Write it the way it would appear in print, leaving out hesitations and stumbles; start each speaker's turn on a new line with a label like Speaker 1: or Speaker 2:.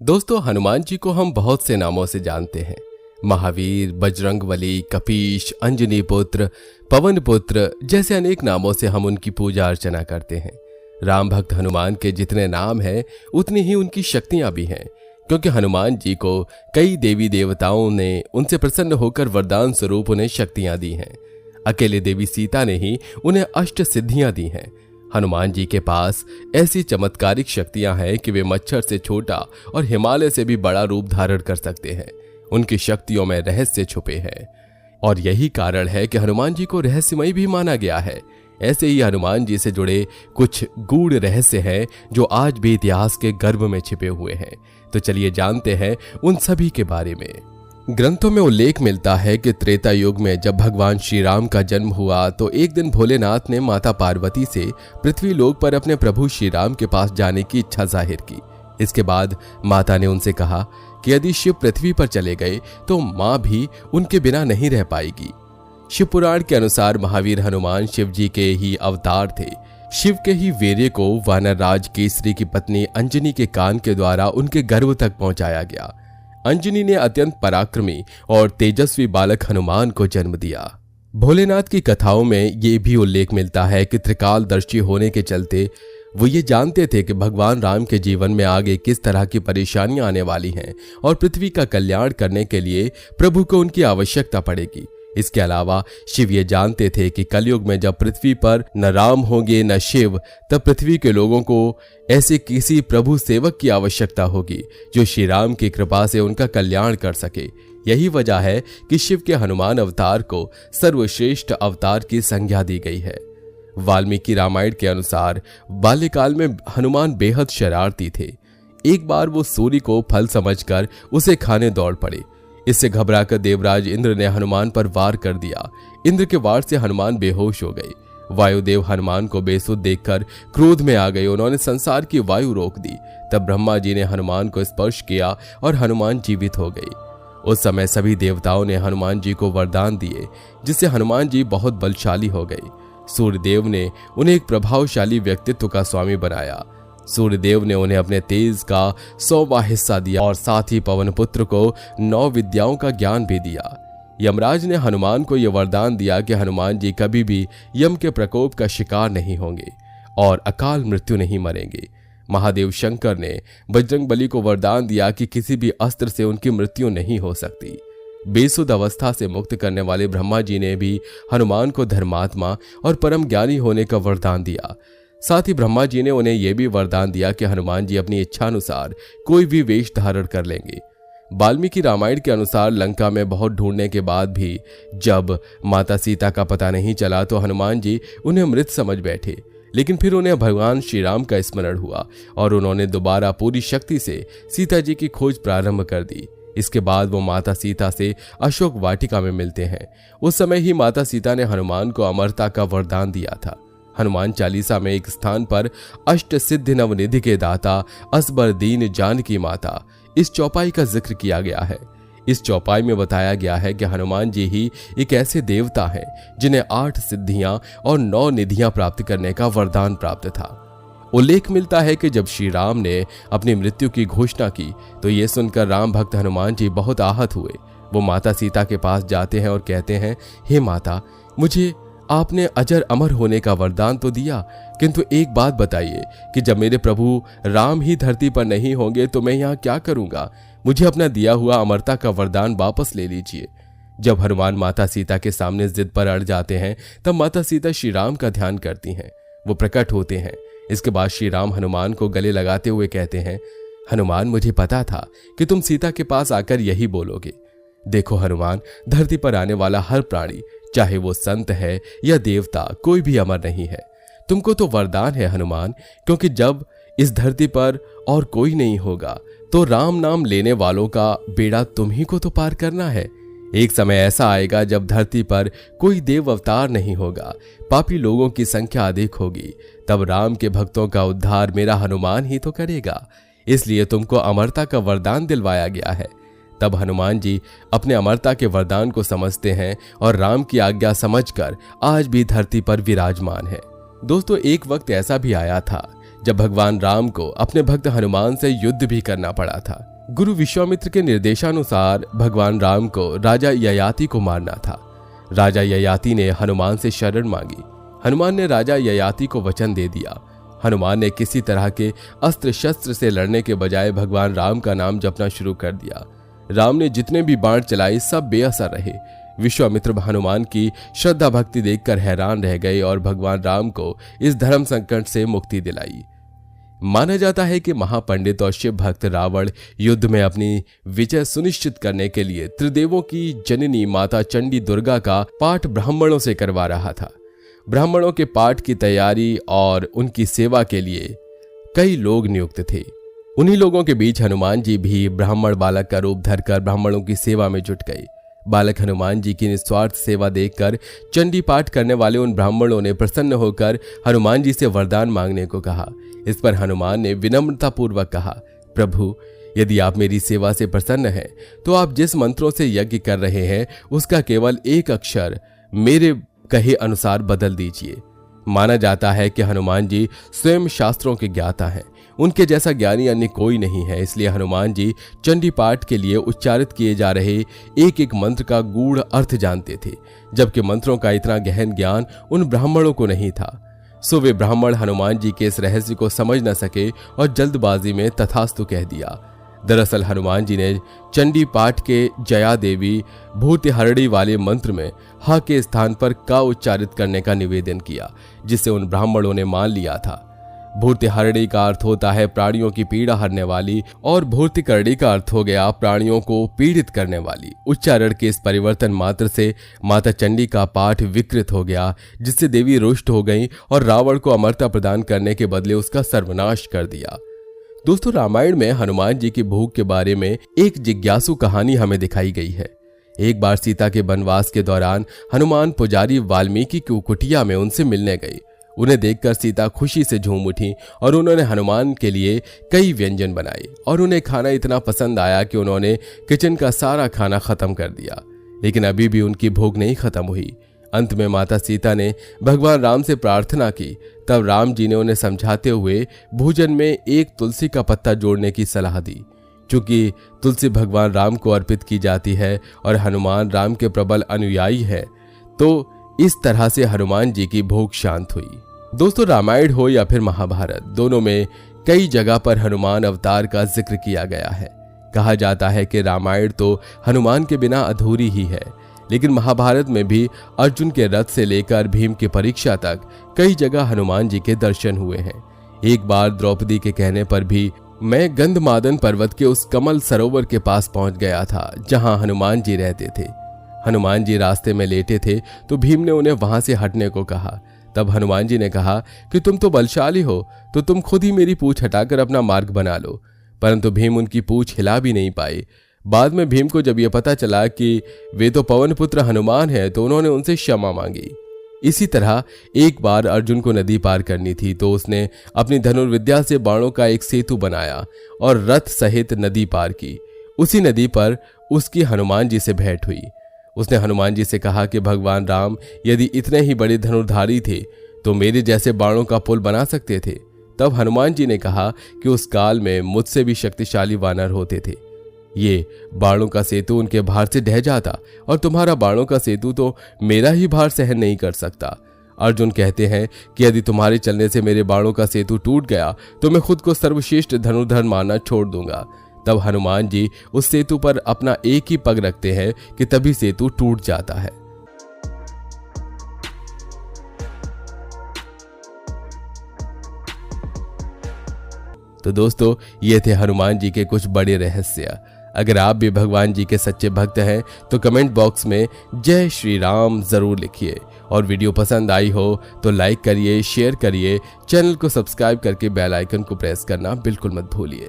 Speaker 1: दोस्तों, हनुमान जी को हम बहुत से नामों से जानते हैं। महावीर, बजरंगबली, कपीश, अंजनी पुत्र, पवन पुत्र जैसे अनेक नामों से हम उनकी पूजा अर्चना करते हैं। राम भक्त हनुमान के जितने नाम हैं उतनी ही उनकी शक्तियां भी हैं, क्योंकि हनुमान जी को कई देवी देवताओं ने उनसे प्रसन्न होकर वरदान स्वरूप उन्हें शक्तियां दी हैं। अकेले देवी सीता ने ही उन्हें अष्ट सिद्धियां दी हैं। हनुमान जी के पास ऐसी चमत्कारिक शक्तियां हैं कि वे मच्छर से छोटा और हिमालय से भी बड़ा रूप धारण कर सकते हैं। उनकी शक्तियों में रहस्य छुपे हैं और यही कारण है कि हनुमान जी को रहस्यमय भी माना गया है। ऐसे ही हनुमान जी से जुड़े कुछ गूढ़ रहस्य हैं जो आज भी इतिहास के गर्भ में छिपे हुए हैं। तो चलिए जानते हैं उन सभी के बारे में। ग्रंथों में उल्लेख मिलता है कि त्रेता युग में जब भगवान श्री राम का जन्म हुआ तो एक दिन भोलेनाथ ने माता पार्वती से पृथ्वी लोक पर अपने प्रभु श्री राम के पास जाने की इच्छा जाहिर की। इसके बाद माता ने उनसे कहा कि यदि शिव पृथ्वी पर चले गए तो मां भी उनके बिना नहीं रह पाएगी। शिव पुराण के अनुसार महावीर हनुमान शिव जी के ही अवतार थे। शिव के ही वीर्य को वानर राज केसरी की पत्नी अंजनी के कान के द्वारा उनके गर्भ तक पहुंचाया गया। अंजनी ने अत्यंत पराक्रमी और तेजस्वी बालक हनुमान को जन्म दिया। भोलेनाथ की कथाओं में ये भी उल्लेख मिलता है कि त्रिकालदर्शी होने के चलते वो ये जानते थे कि भगवान राम के जीवन में आगे किस तरह की परेशानियां आने वाली हैं और पृथ्वी का कल्याण करने के लिए प्रभु को उनकी आवश्यकता पड़ेगी। इसके अलावा शिव ये जानते थे कि कलयुग में जब पृथ्वी पर न राम होंगे न शिव, तब पृथ्वी के लोगों को ऐसे किसी प्रभु सेवक की आवश्यकता होगी जो श्री राम की कृपा से उनका कल्याण कर सके। यही वजह है कि शिव के हनुमान अवतार को सर्वश्रेष्ठ अवतार की संज्ञा दी गई है। वाल्मीकि रामायण के अनुसार बाल्यकाल में हनुमान बेहद शरारती थे। एक बार वो सूर्य को फल समझकर उसे खाने दौड़ पड़े। इससे घबराकर देवराज इंद्र ने हनुमान पर वार कर दिया। इंद्र के वार से हनुमान बेहोश हो गए। वायुदेव हनुमान को बेसुध देखकर क्रोध में आ गए। उन्होंने संसार की वायु रोक दी। तब ब्रह्मा जी ने हनुमान को स्पर्श किया और हनुमान जीवित हो गए। उस समय सभी देवताओं ने हनुमान जी को वरदान दिए, जिससे हनुमान जी बहुत बलशाली हो गए। सूर्यदेव ने उन्हें एक प्रभावशाली व्यक्तित्व का स्वामी बनाया। सूर्यदेव ने उन्हें अपने तेज का 100वां हिस्सा दिया और साथ ही पवन पुत्र को 9 विद्याओं का ज्ञान भी दिया। यमराज ने हनुमान को यह वरदान दिया कि हनुमान जी कभी भी यम के प्रकोप का शिकार नहीं होंगे और अकाल मृत्यु नहीं मरेंगे। महादेव शंकर ने बजरंगबली को वरदान दिया कि किसी भी अस्त्र से उनकी मृत्यु नहीं हो सकती। बेसुध अवस्था से मुक्त करने वाले ब्रह्मा जी ने भी हनुमान को धर्मात्मा और परम ज्ञानी होने का वरदान दिया। साथ ही ब्रह्मा जी ने उन्हें यह भी वरदान दिया कि हनुमान जी अपनी इच्छानुसार कोई भी वेश धारण कर लेंगे। वाल्मीकि रामायण के अनुसार लंका में बहुत ढूंढने के बाद भी जब माता सीता का पता नहीं चला तो हनुमान जी उन्हें मृत समझ बैठे। लेकिन फिर उन्हें भगवान श्री राम का स्मरण हुआ और उन्होंने दोबारा पूरी शक्ति से सीता जी की खोज प्रारंभ कर दी। इसके बाद वो माता सीता से अशोक वाटिका में मिलते हैं। उस समय ही माता सीता ने हनुमान को अमरता का वरदान दिया था। हनुमान चालीसा में एक स्थान पर अष्ट सिद्धि नवनिधि के दाता असबर दीन जानकी माता इस चौपाई का जिक्र किया गया है। इस चौपाई में बताया गया है कि हनुमान जी ही एक ऐसे देवता हैं जिन्हें 8 सिद्धियां और 9 निधियां प्राप्त करने का वरदान प्राप्त था। उल्लेख मिलता है कि जब श्री राम ने अपनी मृत्यु की घोषणा की तो ये सुनकर राम भक्त हनुमान जी बहुत आहत हुए। वो माता सीता के पास जाते हैं और कहते हैं, हे माता, मुझे आपने अजर अमर होने का वरदान तो दिया, किंतु एक बात बताइए कि जब मेरे प्रभु राम ही धरती पर नहीं होंगे तो मैं यहाँ क्या करूंगा? मुझे अपना दिया हुआ अमरता का वरदान वापस ले लीजिए। जब हनुमान माता सीता के सामने जिद पर अड़ जाते हैं तब माता सीता श्री राम का ध्यान करती हैं। वो प्रकट होते हैं। इसके बाद श्री राम हनुमान को गले लगाते हुए कहते हैं, हनुमान, मुझे पता था कि तुम सीता के पास आकर यही बोलोगे। देखो हनुमान, धरती पर आने वाला हर प्राणी, चाहे वो संत है या देवता, कोई भी अमर नहीं है। तुमको तो वरदान है हनुमान, क्योंकि जब इस धरती पर और कोई नहीं होगा तो राम नाम लेने वालों का बेड़ा तुम ही को तो पार करना है। एक समय ऐसा आएगा जब धरती पर कोई देव अवतार नहीं होगा, पापी लोगों की संख्या अधिक होगी, तब राम के भक्तों का उद्धार मेरा हनुमान ही तो करेगा। इसलिए तुमको अमरता का वरदान दिलवाया गया है। तब हनुमान जी अपने अमरता के वरदान को समझते हैं और राम की आज्ञा समझकर आज भी धरती पर विराजमान है। दोस्तों, एक वक्त ऐसा भी आया था जब भगवान राम को अपने भक्त हनुमान से युद्ध भी करना पड़ा था। गुरु विश्वामित्र के निर्देशानुसार भगवान राम को राजा ययाति को मारना था। राजा ययाति ने हनुमान से शरण मांगी। हनुमान ने राजा ययाति को वचन दे दिया। हनुमान ने किसी तरह के अस्त्र शस्त्र से लड़ने के बजाय भगवान राम का नाम जपना शुरू कर दिया। राम ने जितने भी बाण चलाए सब बेअसर रहे। विश्वामित्र हनुमान की श्रद्धा भक्ति देखकर हैरान रह गए और भगवान राम को इस धर्म संकट से मुक्ति दिलाई। माना जाता है कि महापंडित और शिव भक्त रावण युद्ध में अपनी विजय सुनिश्चित करने के लिए त्रिदेवों की जननी माता चंडी दुर्गा का पाठ ब्राह्मणों से करवा रहा था। ब्राह्मणों के पाठ की तैयारी और उनकी सेवा के लिए कई लोग नियुक्त थे। उन्हीं लोगों के बीच हनुमान जी भी ब्राह्मण बालक का रूप धरकर ब्राह्मणों की सेवा में जुट गए। बालक हनुमान जी की निस्वार्थ सेवा देखकर चंडी पाठ करने वाले उन ब्राह्मणों ने प्रसन्न होकर हनुमान जी से वरदान मांगने को कहा। इस पर हनुमान ने विनम्रतापूर्वक कहा, प्रभु, यदि आप मेरी सेवा से प्रसन्न हैं तो आप जिस मंत्रों से यज्ञ कर रहे हैं उसका केवल एक अक्षर मेरे कहे अनुसार बदल दीजिए। माना जाता है कि हनुमान जी स्वयं शास्त्रों के ज्ञाता हैं। उनके जैसा ज्ञानी अन्य कोई नहीं है, इसलिए हनुमान जी चंडी पाठ के लिए उच्चारित किए जा रहे एक एक मंत्र का गूढ़ अर्थ जानते थे, जबकि मंत्रों का इतना गहन ज्ञान उन ब्राह्मणों को नहीं था। सो वे ब्राह्मण हनुमान जी के इस रहस्य को समझ न सके और जल्दबाजी में तथास्तु कह दिया। दरअसल हनुमान जी ने चंडी पाठ के जया देवी भूतिहरणी वाले मंत्र में हा के स्थान पर का उच्चारित करने का निवेदन किया, जिसे उन ब्राह्मणों ने मान लिया था। भूतिहरणी का अर्थ होता है प्राणियों की पीड़ा हरने वाली और भूतिकर्णी का अर्थ हो गया प्राणियों को पीड़ित करने वाली। उच्चारण के इस परिवर्तन मात्र से माता चंडी का पाठ विकृत हो गया, जिससे देवी रुष्ट हो गई और रावण को अमरता प्रदान करने के बदले उसका सर्वनाश कर दिया। दोस्तों, रामायण में हनुमान जी की भूख के बारे में एक जिज्ञासु कहानी हमें दिखाई गई है। एक बार सीता के वनवास के दौरान हनुमान पुजारी वाल्मीकि की कुटिया में उनसे मिलने गई। उन्हें देखकर सीता खुशी से झूम उठी और उन्होंने हनुमान के लिए कई व्यंजन बनाए और उन्हें खाना इतना पसंद आया कि उन्होंने किचन का सारा खाना खत्म कर दिया। लेकिन अभी भी उनकी भूख नहीं खत्म हुई। अंत में माता सीता ने भगवान राम से प्रार्थना की। तब राम जी ने उन्हें समझाते हुए भोजन में एक तुलसी का पत्ता जोड़ने की सलाह दी। चूंकि तुलसी भगवान राम को अर्पित की जाती है और हनुमान राम के प्रबल अनुयायी है, तो इस तरह से हनुमान जी की भूख शांत हुई। दोस्तों, रामायण हो या फिर महाभारत, दोनों में कई जगह पर हनुमान अवतार का जिक्र किया गया है। कहा जाता है कि रामायण तो हनुमान के बिना अधूरी ही है, लेकिन महाभारत में भी अर्जुन के रथ से लेकर भीम की परीक्षा तक कई जगह हनुमान जी के दर्शन हुए हैं। एक बार द्रौपदी के कहने पर भी मैं गंधमादन पर्वत के उस कमल सरोवर के पास पहुंच गया था जहां हनुमान जी रहते थे। हनुमान जी रास्ते में लेटे थे तो भीम ने उन्हें वहां से हटने को कहा। तब हनुमान जी ने कहा कि तुम तो बलशाली हो, तो तुम खुद ही मेरी पूंछ हटाकर अपना मार्ग बना लो। परंतु भीम उनकी पूंछ हिला भी नहीं पाए। बाद में भीम को जब यह पता चला कि वे तो पवन पुत्र हनुमान हैं, तो उन्होंने उनसे क्षमा मांगी। इसी तरह एक बार अर्जुन को नदी पार करनी थी, तो उसने अपनी धनुर्विद्या से बाणों का एक सेतु बनाया और रथ सहित नदी पार की। उसी नदी पर उसकी हनुमान जी से भेंट हुई। उसने हनुमान जी से कहा कि भगवान राम यदि इतने ही बड़े धनुर्धारी थे तो मेरे जैसे बाणों का पुल बना सकते थे। तब हनुमान जी ने कहा कि उस काल में मुझसे भी शक्तिशाली वानर होते थे। ये बाणों का सेतु उनके भार से ढह जाता और तुम्हारा बाणों का सेतु तो मेरा ही भार सहन नहीं कर सकता। अर्जुन कहते हैं कि यदि तुम्हारे चलने से मेरे बाणों का सेतु टूट गया तो मैं खुद को सर्वश्रेष्ठ धनुर्धर मानना छोड़ दूंगा। तब हनुमान जी उस सेतु पर अपना एक ही पग रखते हैं कि तभी सेतु टूट जाता है। तो दोस्तों, ये थे हनुमान जी के कुछ बड़े रहस्य। अगर आप भी भगवान जी के सच्चे भक्त हैं तो कमेंट बॉक्स में जय श्री राम जरूर लिखिए और वीडियो पसंद आई हो तो लाइक करिए, शेयर करिए, चैनल को सब्सक्राइब करके बेल आइकन को प्रेस करना बिल्कुल मत भूलिए।